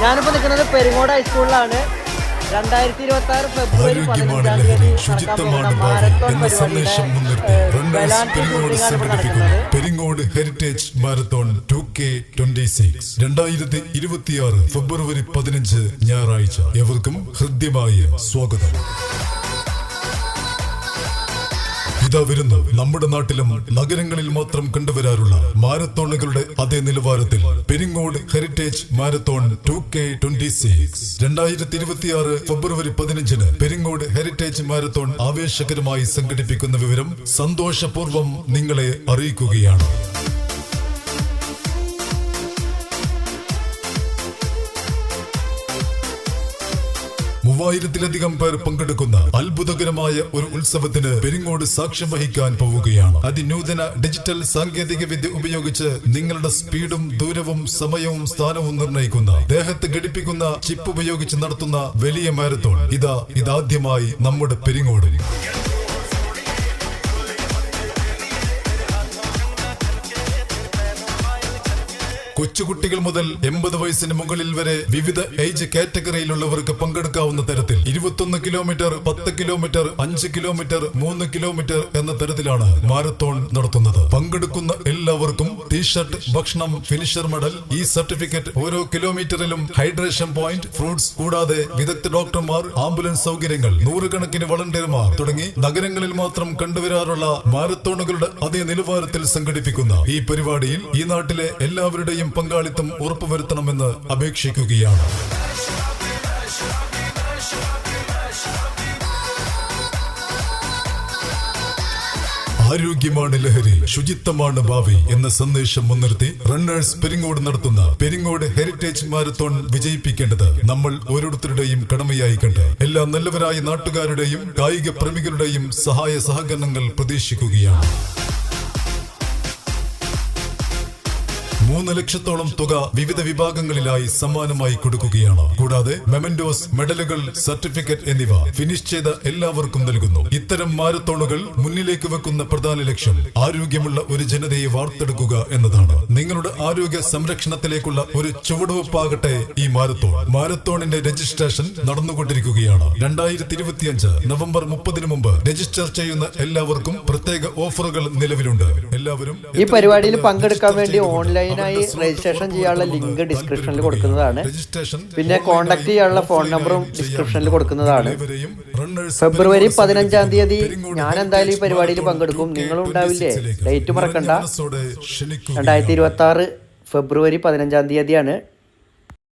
ഞാനിപ്പോൾ നിൽക്കുന്നത് പെരിങ്ങോട് ഹൈസ്കൂളിലാണ്. 2026 ഫെബ്രുവരി 15-ാം തീയതി നടക്കാൻ പോകുന്ന മാരത്തോൺ പരിപാടിയുടെ ബലാൻസ് ഷൂട്ടിംഗാണ് ഇപ്പോൾ നടക്കുന്നത്. പെരിങ്ങോട് ഹെറിറ്റേജ് മാരത്തോൺ 2K26 2026 ഫെബ്രുവരി 15 ഞായറാഴ്ച. എവർക്കും ഹൃദ്യമായ സ്വാഗതം. ഇതാ വരുന്നു നമ്മുടെ നാട്ടിലും നഗരങ്ങളിൽ മാത്രം കണ്ടുവരാറുള്ള മാരത്തോണുകളുടെ അതേ നിലവാരത്തിൽ പെരിങ്ങോട് ഹെറിറ്റേജ് മാരത്തോൺ 2K26 2026 ഫെബ്രുവരി 15 പെരിങ്ങോട് ഹെറിറ്റേജ് മാരത്തോൺ ആവേശകരമായി സംഘടിപ്പിക്കുന്ന വിവരം സന്തോഷപൂർവ്വം നിങ്ങളെ അറിയിക്കുകയാണ്. 3000-ലധികം പേർ പങ്കെടുക്കുന്ന അത്ഭുതകരമായ ഒരു ഉത്സവത്തിന് പെരിങ്ങോട് സാക്ഷ്യം വഹിക്കാൻ പോവുകയാണ്. അതിനൂതന ഡിജിറ്റൽ സാങ്കേതിക വിദ്യ ഉപയോഗിച്ച് നിങ്ങളുടെ സ്പീഡും ദൂരവും സമയവും സ്ഥാനവും നിർണ്ണയിക്കുന്ന ദേഹത്ത് ഘടിപ്പിക്കുന്ന ചിപ്പ് ഉപയോഗിച്ച് നടത്തുന്ന വലിയ മാരത്തോൺ ഇതാദ്യമായി നമ്മുടെ പെരിങ്ങോട്. കൊച്ചുകുട്ടികൾ മുതൽ 80 വയസ്സിന് മുകളിൽ വരെ വിവിധ ഏജ് കാറ്റഗറിയിലുള്ളവർക്ക് പങ്കെടുക്കാവുന്ന തരത്തിൽ 21 കിലോമീറ്റർ, 10 കിലോമീറ്റർ, 5 കിലോമീറ്റർ, 3 കിലോമീറ്റർ എന്ന തരത്തിലാണ് മാരത്തോൺ നടത്തുന്നത്. പങ്കെടുക്കുന്ന എല്ലാവർക്കും ടീഷർട്ട്, ഭക്ഷണം, ഫിനിഷർ മെഡൽ, ഈ സർട്ടിഫിക്കറ്റ്, ഓരോ കിലോമീറ്ററിലും ഹൈഡ്രേഷൻ പോയിന്റ്, ഫ്രൂട്ട്സ്, കൂടാതെ വിദഗ്ധ ഡോക്ടർമാർ, ആംബുലൻസ് സൗകര്യങ്ങൾ, 100 കണക്കിന് വളണ്ടിയർമാർ തുടങ്ങി നഗരങ്ങളിൽ മാത്രം കണ്ടുവരാറുള്ള മാരത്തോണുകളുടെ അതേ നിലവാരത്തിൽ സംഘടിപ്പിക്കുന്ന ഈ പരിപാടിയിൽ ഈ നാട്ടിലെ എല്ലാവരുടെയും പങ്കാളിത്തം ഉറപ്പുവരുത്തണമെന്ന് അപേക്ഷിക്കുകയാണ്. ആരോഗ്യമാണ് ലഹരി, ശുചിത്വമാണ് ഭാവി എന്ന സന്ദേശം മുൻനിർത്തി റണ്ണേഴ്സ് പെരിങ്ങോട് നടത്തുന്ന പെരിങ്ങോട് ഹെറിറ്റേജ് മാരത്തോൺ വിജയിപ്പിക്കേണ്ടത് നമ്മൾ ഓരോരുത്തരുടെയും കടമയായി കണ്ട് എല്ലാ നല്ലവരായ നാട്ടുകാരുടെയും കായിക പ്രേമികളുടെയും സഹായ സഹകരണങ്ങൾ പ്രതീക്ഷിക്കുകയാണ്. 3 ലക്ഷത്തോളം തുക വിവിധ വിഭാഗങ്ങളിലായി സമ്മാനമായി കൊടുക്കുകയാണ്. കൂടാതെ മെമന്റോസ്, മെഡലുകൾ, സർട്ടിഫിക്കറ്റ് എന്നിവ ഫിനിഷ് ചെയ്ത എല്ലാവർക്കും നൽകുന്നു. ഇത്തരം മാരത്തോണുകൾ മുന്നിലേക്ക് വെക്കുന്ന പ്രധാന ലക്ഷ്യം ആരോഗ്യമുള്ള ഒരു ജനതയെ വാർത്തെടുക്കുക എന്നതാണ്. നിങ്ങളുടെ ആരോഗ്യ സംരക്ഷണത്തിലേക്കുള്ള ഒരു ചുവടുവെപ്പാകട്ടെ ഈ മാരത്തോണിന്റെ രജിസ്ട്രേഷൻ നടന്നുകൊണ്ടിരിക്കുകയാണ്. 2025 നവംബർ 30 മുമ്പ് രജിസ്റ്റർ ചെയ്യുന്ന എല്ലാവർക്കും പ്രത്യേക ഓഫറുകൾ നിലവിലുണ്ട്. എല്ലാവരും ഈ പരിപാടിയിൽ പങ്കെടുക്കാൻ വേണ്ടി ഓൺലൈനായി രജിസ്ട്രേഷൻ ചെയ്യാനുള്ള ലിങ്ക് ഡിസ്ക്രിപ്ഷനിൽ കൊടുക്കുന്നതാണ്. പിന്നെ കോൺടാക്ട് ചെയ്യാനുള്ള ഫോൺ നമ്പറും ഡിസ്ക്രിപ്ഷനിൽ കൊടുക്കുന്നതാണ്. ഫെബ്രുവരി 15-ാം തീയതി ഞാൻ എന്തായാലും ഈ പരിപാടിയിൽ പങ്കെടുക്കും. നിങ്ങളും ഉണ്ടാവില്ലേ? ഡേറ്റ് മറക്കണ്ട. 2026 ഫെബ്രുവരി 15-ാം തീയതിയാണ്.